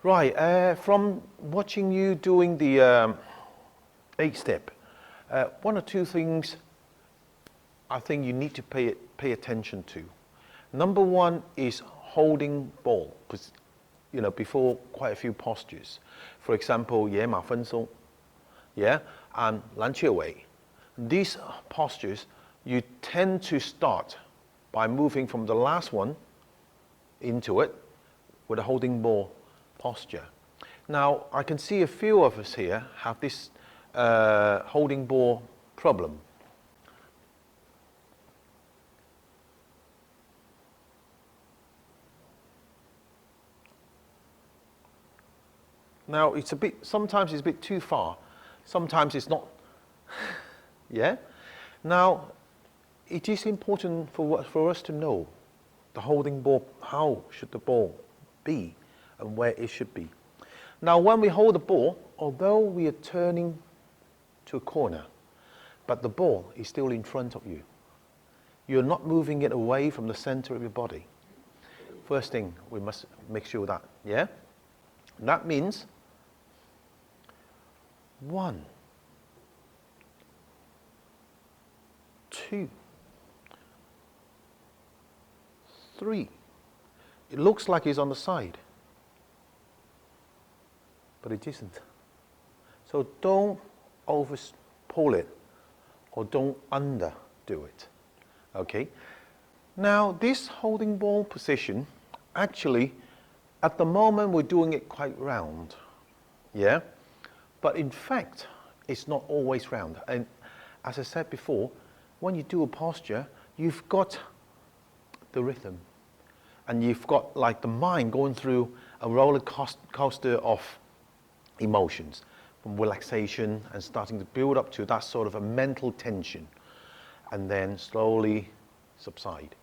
Right, from watching you doing the 8-step, one or two things I think you need to pay attention to. Number one is holding ball, before quite a few postures. For example, 野马分松, yeah, and 蓝雀尾. These postures, you tend to start by moving from the last one into it with a holding ball posture. Now, I can see a few of us here have this holding ball problem. Now, sometimes it's a bit too far, sometimes it's not, yeah? Now, it is important for us to know the holding ball, how should the ball be and where it should be. Now, when we hold the ball, although we are turning to a corner, but the ball is still in front of you. You're not moving it away from the center of your body. First thing, we must make sure that, yeah? That means 1, 2, 3. It looks like it's on the side, but it isn't. So don't over pull it or don't underdo it. Okay? Now, this holding ball position, actually, at the moment we're doing it quite round. Yeah? But in fact, it's not always round. And as I said before, when you do a posture, you've got the rhythm. And you've got like the mind going through a roller coaster of emotions, from relaxation and starting to build up to that sort of a mental tension, and then slowly subside,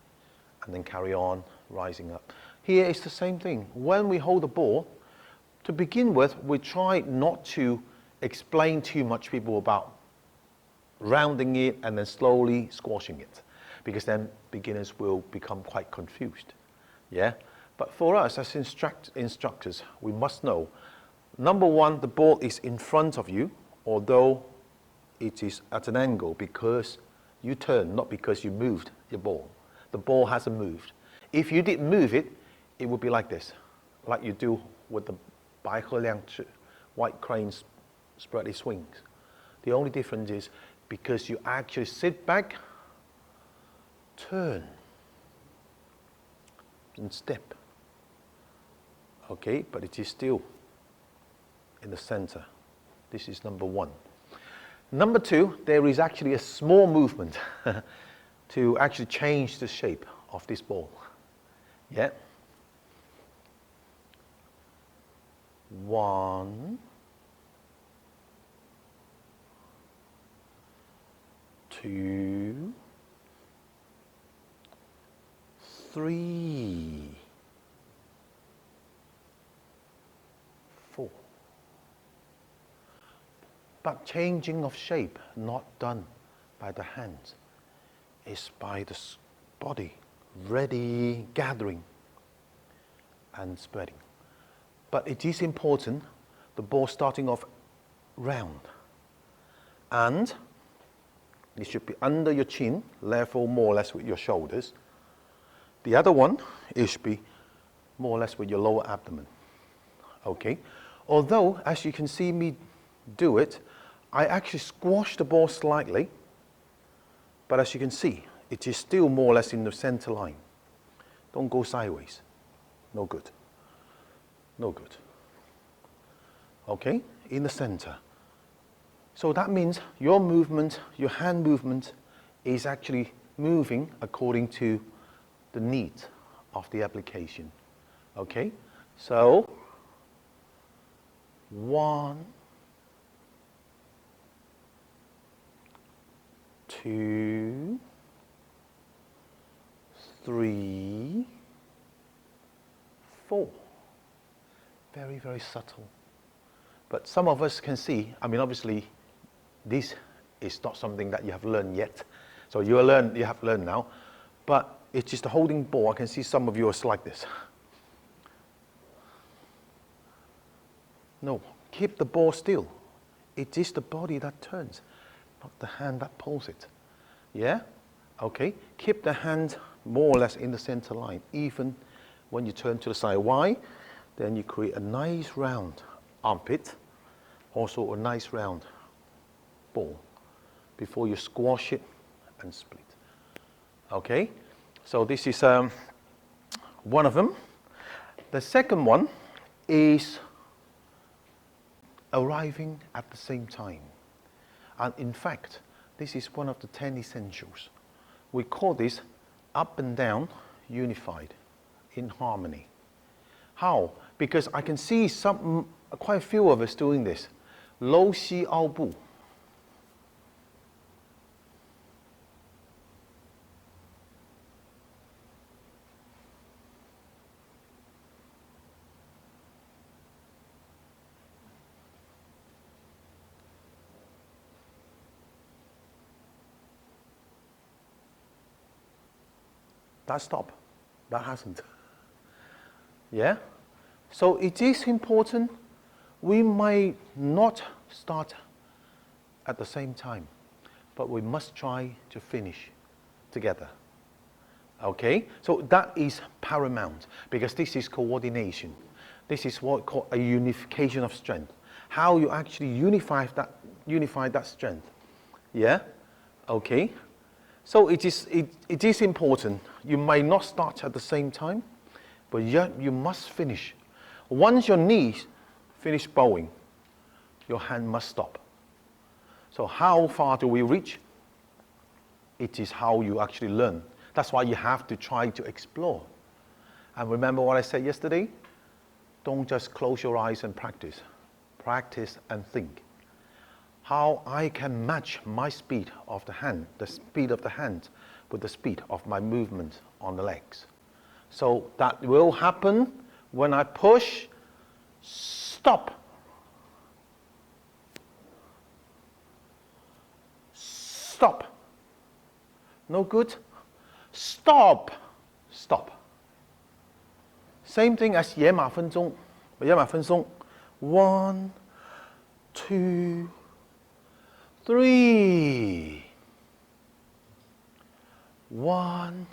and then carry on rising up. Here it's the same thing. When we hold the ball, to begin with, we try not to explain too much to people about rounding it and then slowly squashing it, because then beginners will become quite confused. Yeah? But for us as instructors, we must know, number one, the ball is in front of you, although it is at an angle because you turn, not because you moved your ball. The ball hasn't moved. If you did move it, it would be like this, like you do with the 白鹤亮翅, white cranes spread its wings. The only difference is because you actually sit back, turn, and step. Okay, but it is still in the center. This is number one. Number two, there is actually a small movement to actually change the shape of this ball. Yeah. 1, 2, 3, 4. But changing of shape, not done by the hands, is by the body, ready, gathering, and spreading. But it is important, the ball starting off round. And it should be under your chin, level more or less with your shoulders. The other one, it should be more or less with your lower abdomen. Okay? Although, as you can see me do it, I actually squash the ball slightly, but as you can see, it is still more or less in the center line. Don't go sideways. No good. No good. Okay? In the center. So that means your movement, your hand movement, is actually moving according to the need of the application. Okay? So, 1, 2, 3, 4. Very, very subtle. But some of us can see, I mean, obviously, this is not something that you have learned yet. So you have learned now. But it's just a holding ball. I can see some of you are like this. No, keep the ball still. It is the body that turns, not the hand that pulls it. Yeah? Okay, keep the hand more or less in the center line, even when you turn to the side. Why? Then you create a nice round armpit, also a nice round ball, before you squash it and split. Okay, so this is one of them. The second one is arriving at the same time. And in fact, this is one of the 10 essentials. We call this up and down, unified, in harmony. How? Because I can see quite a few of us doing this. 搂膝凹步. That stop. That hasn't. Yeah? So it is important. We might not start at the same time, but we must try to finish together. Okay? So that is paramount, because this is coordination. This is what called a unification of strength. How you actually unify that strength. Yeah? Okay? So it is important. You might not start at the same time, but yet you must finish. Once your knees finish bowing, your hand must stop. So how far do we reach? It is how you actually learn. That's why you have to try to explore. And remember what I said yesterday? Don't just close your eyes and practice. Practice and think. How I can match my speed of the hand, the speed of the hand, with the speed of my movement on the legs. So that will happen when I push, stop. Stop. No good? Stop. Stop. Same thing as 野马分鬃. 野马分鬃. 1, 2, 3. 1,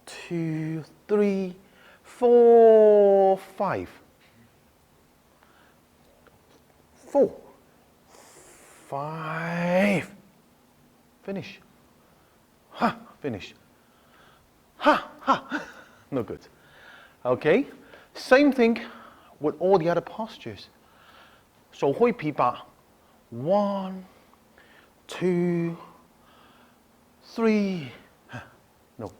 2, 3, 4, 5. 4, 5. Finish. Ha, finish. Ha, ha. No good. Okay? Same thing with all the other postures. 手挥琵琶. 1, 2, 3. No.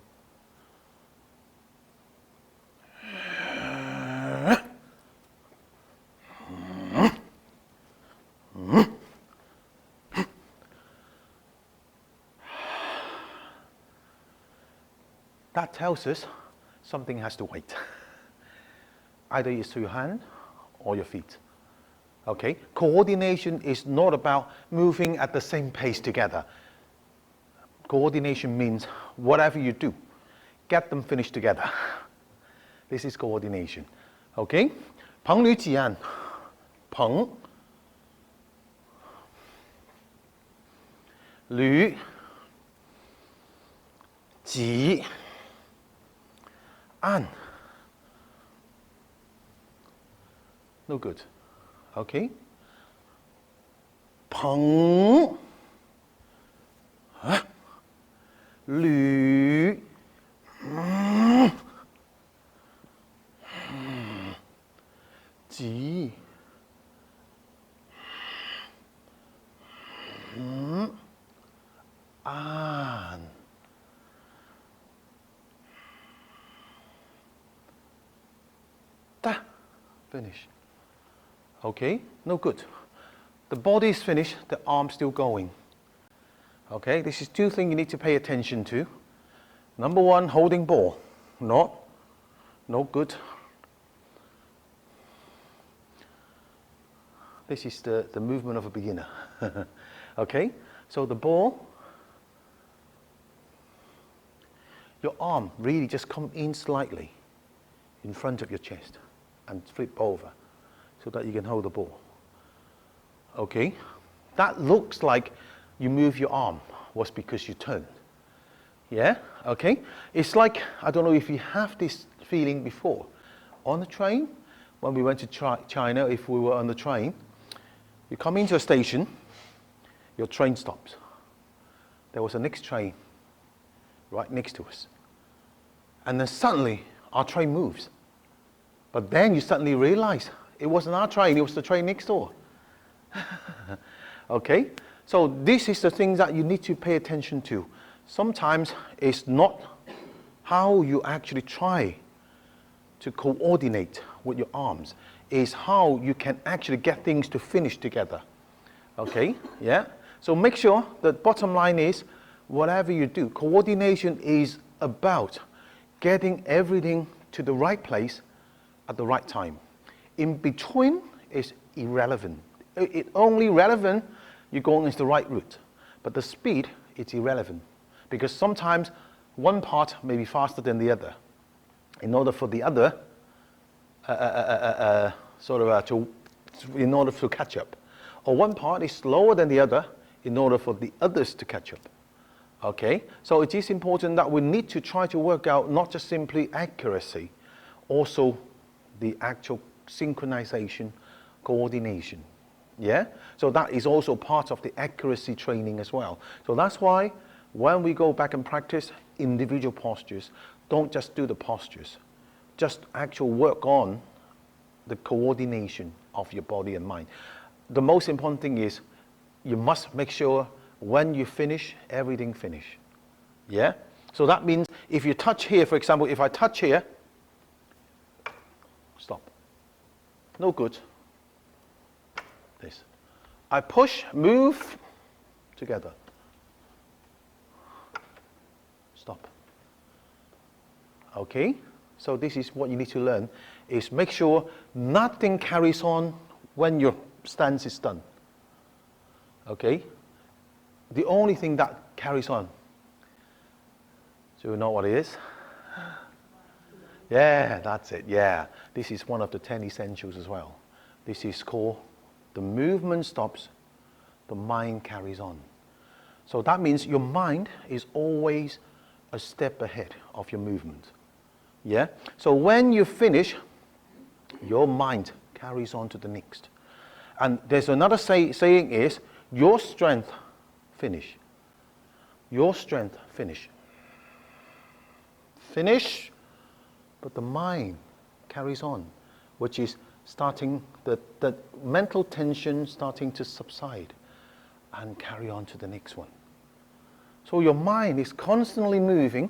That tells us something has to wait. Either it's to your hand or your feet. Okay? Coordination is not about moving at the same pace together. Coordination means whatever you do, get them finished together. This is coordination. Okay? 彭吕几案. 彭吕几案. No good. Okay? 彭吕几案. Da. Finish. Okay? No good. The body is finished, the arm's still going. Okay? This is two things you need to pay attention to. Number one, holding ball. No good. This is the movement of a beginner. Okay? So the ball, your arm really just come in slightly in front of your chest and flip over. so that you can hold the ball. Okay? That looks like you move your arm was because you turned. Yeah? Okay? It's like, I don't know if you have this feeling before. On the train, when we went to China, if we were on the train, you come into a station, your train stops. There was a next train right next to us. And then suddenly, our train moves. But then you suddenly realize it wasn't our train, it was the train next door. Okay? So this is the things that you need to pay attention to. Sometimes it's not how you actually try to coordinate with your arms, is how you can actually get things to finish together. Okay? Yeah? So make sure the bottom line is, whatever you do, coordination is about getting everything to the right place at the right time. In between is irrelevant. It's only relevant you're going into the right route. But the speed, it's irrelevant. Because sometimes one part may be faster than the other. In order for the other, in order to catch up. Or one part is slower than the other in order for the others to catch up. Okay? So it is important that we need to try to work out not just simply accuracy, also the actual synchronization, coordination. Yeah? So that is also part of the accuracy training as well. So that's why when we go back and practice individual postures, don't just do the postures. Just actually work on the coordination of your body and mind. The most important thing is you must make sure when you finish, everything finish. Yeah? So that means if you touch here, for example, if I touch here, stop. No good. This. I push, move, together. Stop. Okay? So this is what you need to learn, is make sure nothing carries on when your stance is done. Okay? The only thing that carries on. So you know what it is? Yeah, that's it. Yeah. This is one of the 10 essentials as well. This is called the movement stops, the mind carries on. So that means your mind is always a step ahead of your movement. Yeah? So when you finish, your mind carries on to the next. And there's another saying is, your strength, finish. Your strength, finish. Finish, but the mind carries on, which is starting, the mental tension starting to subside and carry on to the next one. So your mind is constantly moving